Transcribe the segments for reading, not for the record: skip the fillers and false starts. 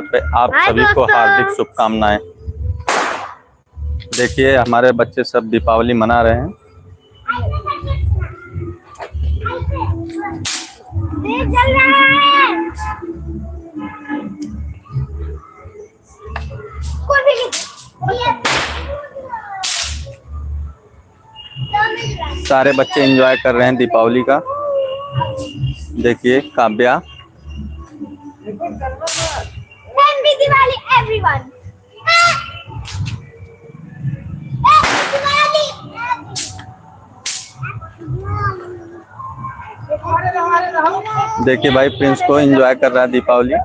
पे आप सभी को हार्दिक शुभकामनाएं। देखिए हमारे बच्चे सब दीपावली मना रहे हैं। सारे बच्चे एंजॉय कर रहे हैं दीपावली का। देखिए काव्या दिवाली एवरीवन। देखिए भाई प्रिंस को एंजॉय कर रहा है दीपावली।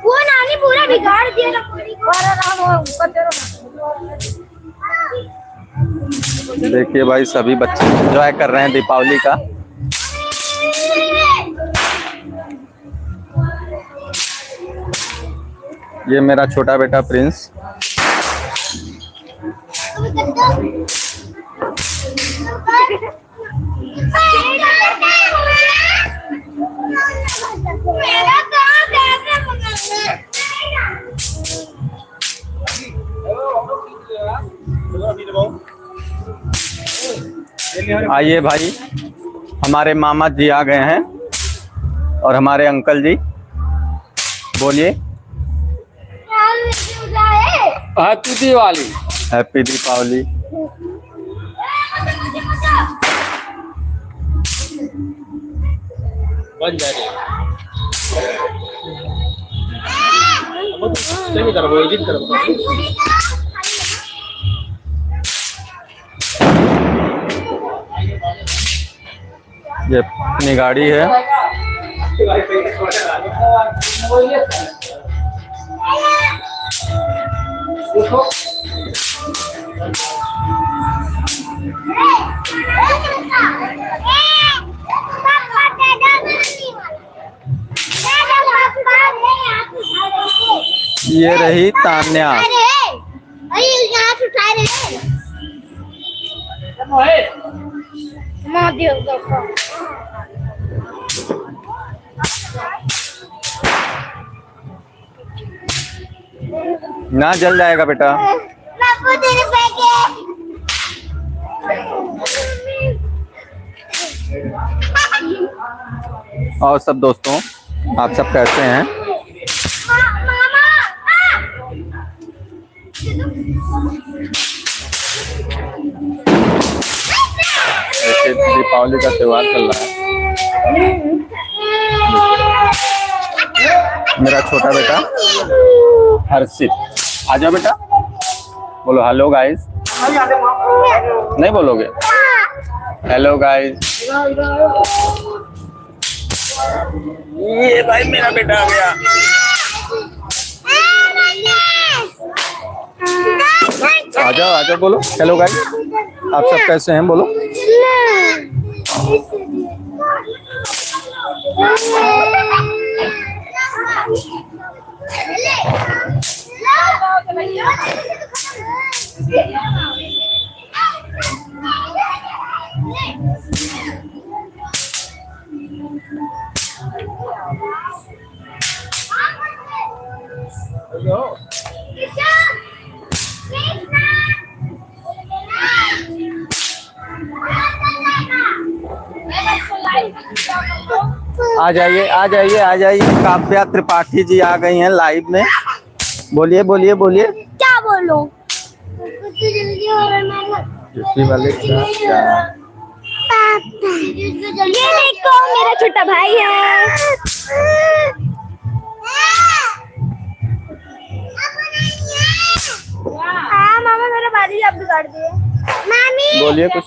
वो नानी पूरा बिगाड़ दिया। देखिए भाई सभी बच्चे एंजॉय कर रहे हैं दीपावली का। ये मेरा छोटा बेटा प्रिंस। आइए भाई हमारे मामा जी आ गए हैं और हमारे अंकल जी। बोलिए हैप्पी दिवाली। हैप्पी दीपावली। बन जाए करो एडिट करो। ये अपनी गाड़ी है। ये रही तान्या। ना जल जाएगा बेटा। और सब दोस्तों आप सब कैसे हैं? जैसे दीपावली का त्योहार चल रहा है। मेरा छोटा बेटा हर्षित, आ जाओ बेटा। बोलो हेलो गाइस। नहीं बोलोगे? Hello guys. ये भाई मेरा बेटा आ गया। आ जाओ बोलो हेलो गाइस। आप सब कैसे हैं बोलो। आ जाइए। काव्या त्रिपाठी जी आ गई हैं लाइव में। बोलिए क्या बोलो? वाले क्या? ये देखो मेरा छोटा भाई है। हाँ मामा मेरा बाली आप बिगाड़ दिए। नानी बोलिए कुछ।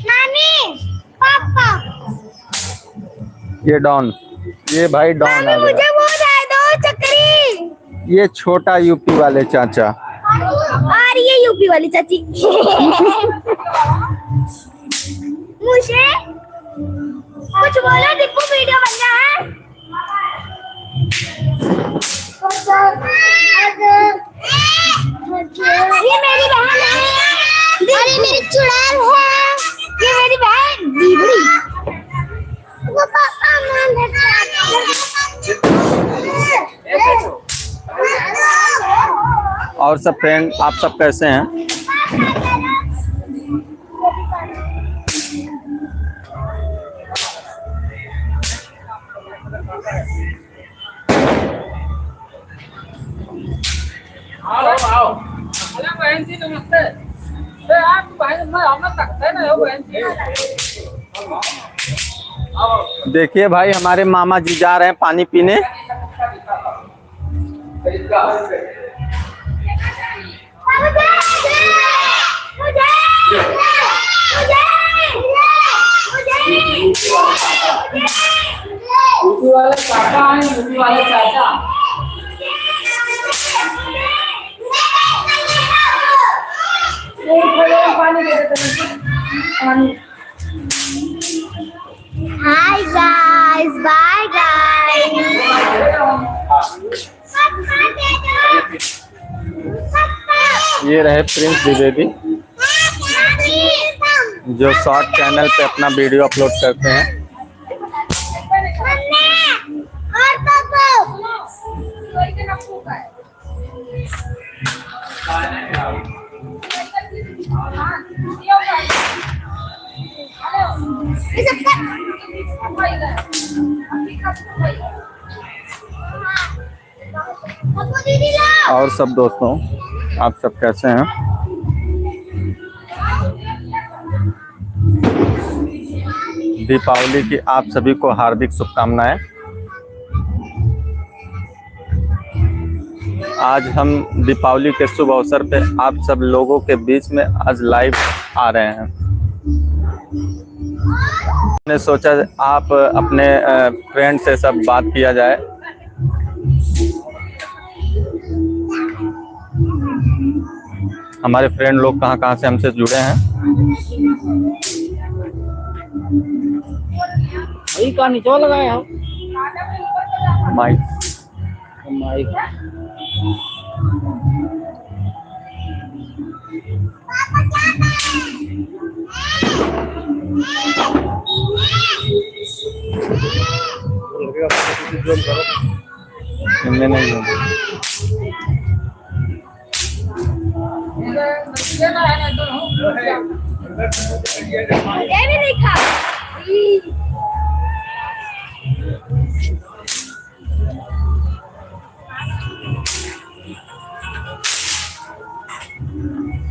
नानी पापा। ये डॉन, ये भाई डॉन आ गया। मुझे वो दे दो चक्री। ये छोटा यूपी वाले चाचा और ये यूपी वाली चाची। मुझे कुछ बोलो दीपू, वीडियो बन रहा है। ये मेरी बहन है। अरे मेरी चुड़ैल है। ये मेरी बहन सब फ्रेंड, आप सब कैसे हैं? आओ अरे बहन जी नमस्ते। आप बहन मैं हम सकते ना हो बहन जी। देखिए भाई, हमारे मामा जी जा रहे हैं पानी पीने। यूपी वाले चाचा हैं, यूपी वाले चाचा। Hi guys, bye guys. ये रहे प्रिंस द्विवेदी, जो शॉर्ट चैनल पे अपना वीडियो अपलोड करते हैं। और सब दोस्तों, आप सब कैसे हैं? दीपावली की आप सभी को हार्दिक शुभकामनाएं। आज हम दीपावली के शुभ अवसर पे आप सब लोगों के बीच में आज लाइव आ रहे हैं। मैंने सोचा आप अपने फ्रेंड से सब बात किया जाए। हमारे फ्रेंड लोग कहाँ कहाँ से हमसे जुड़े हैं। वही का नीचे लगाया हो माइक माइक। इनमें नहीं है। मुझे भी दिखा।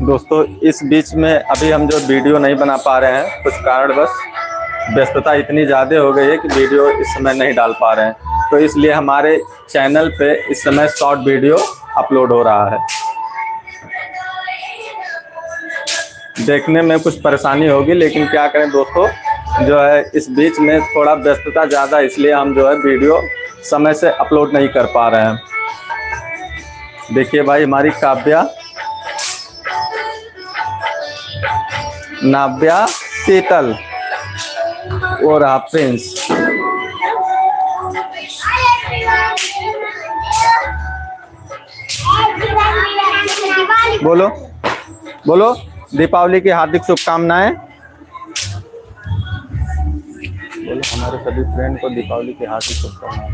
दोस्तों, इस बीच में अभी हम जो वीडियो नहीं बना पा रहे हैं, कुछ कारणवश व्यस्तता इतनी ज़्यादा हो गई है कि वीडियो इस समय नहीं डाल पा रहे हैं। तो इसलिए हमारे चैनल पे इस समय शॉर्ट वीडियो अपलोड हो रहा है। देखने में कुछ परेशानी होगी, लेकिन क्या करें दोस्तों, जो है इस बीच में थोड़ा व्यस्तता ज़्यादा, इसलिए हम जो है वीडियो समय से अपलोड नहीं कर पा रहे हैं। देखिए भाई, हमारी काव्या, नाव्या, शीतल और आप प्रिंस। बोलो बोलो, दीपावली की हार्दिक शुभकामनाएं। बोलो हमारे सभी फ्रेंड को दीपावली की हार्दिक शुभकामनाएं।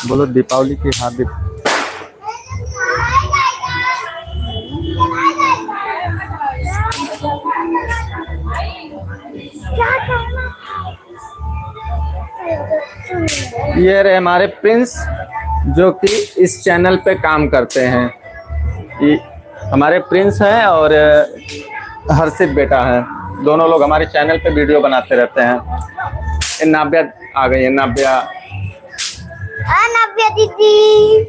बोलो दीपावली की हार्दिक। ये रहे हमारे प्रिंस, जो कि इस चैनल पे काम करते हैं। ये हमारे प्रिंस हैं और हर्षित बेटा है। दोनों लोग हमारे चैनल पे वीडियो बनाते रहते हैं। नाव्या आ गई है। नाव्या, नाव्या दीदी।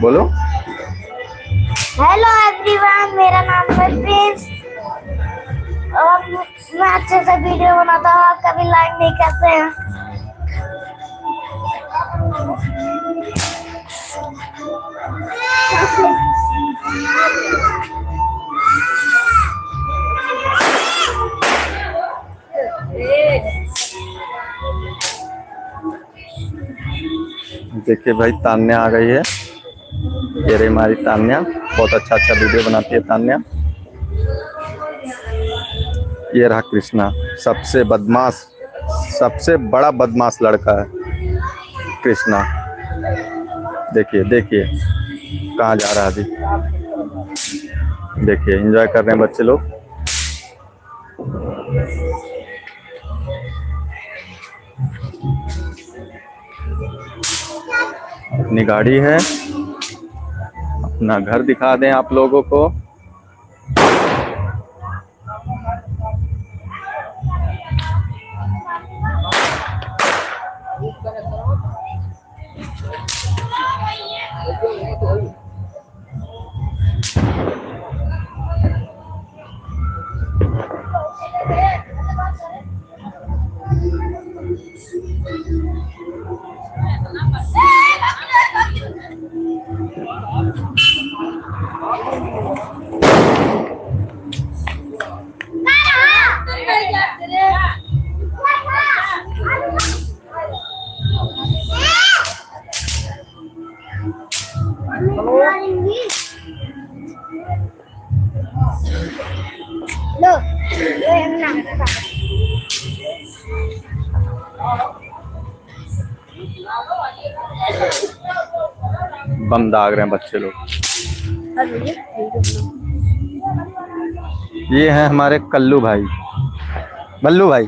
बोलो हेलो एवरीवन, मेरा नाम है प्रिंस और मैं अच्छे से वीडियो बनाता हूँ। कभी लाइक नहीं करते हैं। देखिए भाई, तान्या आ गई है। ये रही हमारी तान्या, बहुत अच्छा वीडियो बनाती है तान्या। ये रहा कृष्णा, सबसे बड़ा बदमाश लड़का है कृष्णा। देखिए देखिए कहाँ जा रहा है अभी। देखिए एंजॉय कर रहे हैं बच्चे लोग। अपनी गाड़ी है, अपना घर दिखा दें आप लोगों को। लो ये ना बम दाग रहे हैं बच्चे लोग। ये हैं हमारे कल्लू भाई, बल्लू भाई।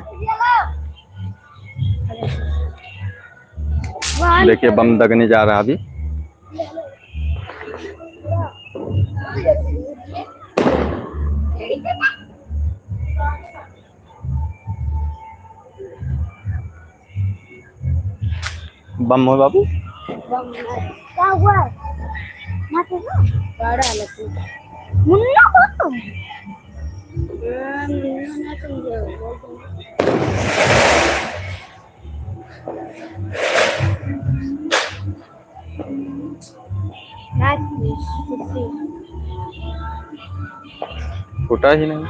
देखिए बम दगने जा रहा है अभी। बम हो बाबू। क्या हुआ माथे में बड़ा लगती मुन्ना को तुम मुन्ना ना समझे फूटा ही नहीं।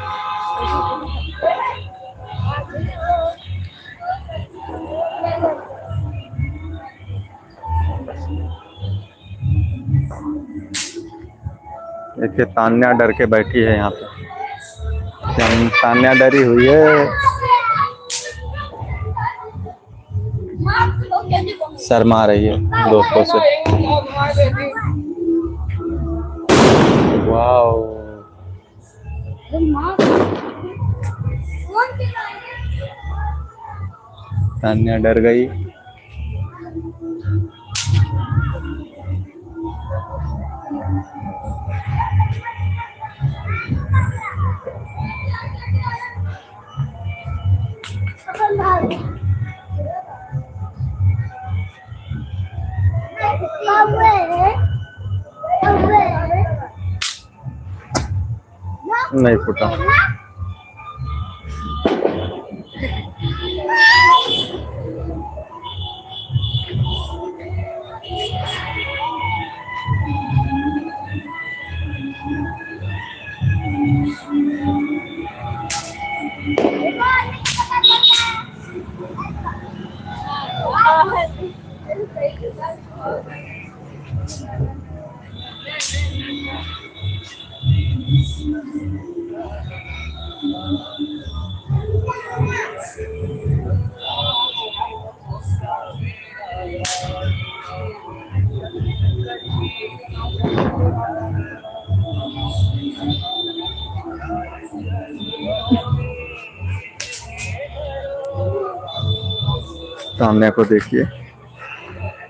देखिए तान्या डर के बैठी है यहाँ पे। तान्या डरी हुई है, शर्मा रही है दोस्तों से। वाओ तान्या डर गई। नहीं फूटा। तान्या को देखिए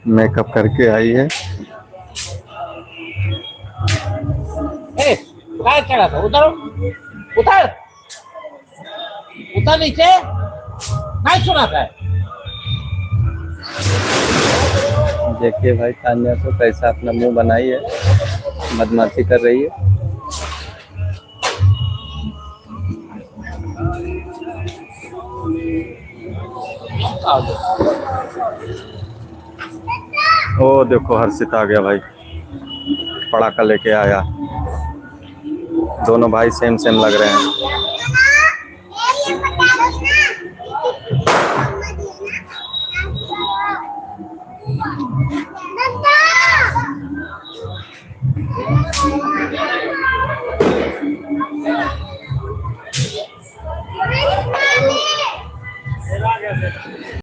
मेकअप करके आई है। काय चढ़ा था उधर उतर उतर नीचे नहीं सुना था। देखिए भाई तान्या को कैसा अपना मुंह बनाई है, बदमाशी कर रही है। ओ देखो हर्षित आ गया भाई, पटाखा लेके आया। दोनों भाई सेम सेम लग रहे हैं।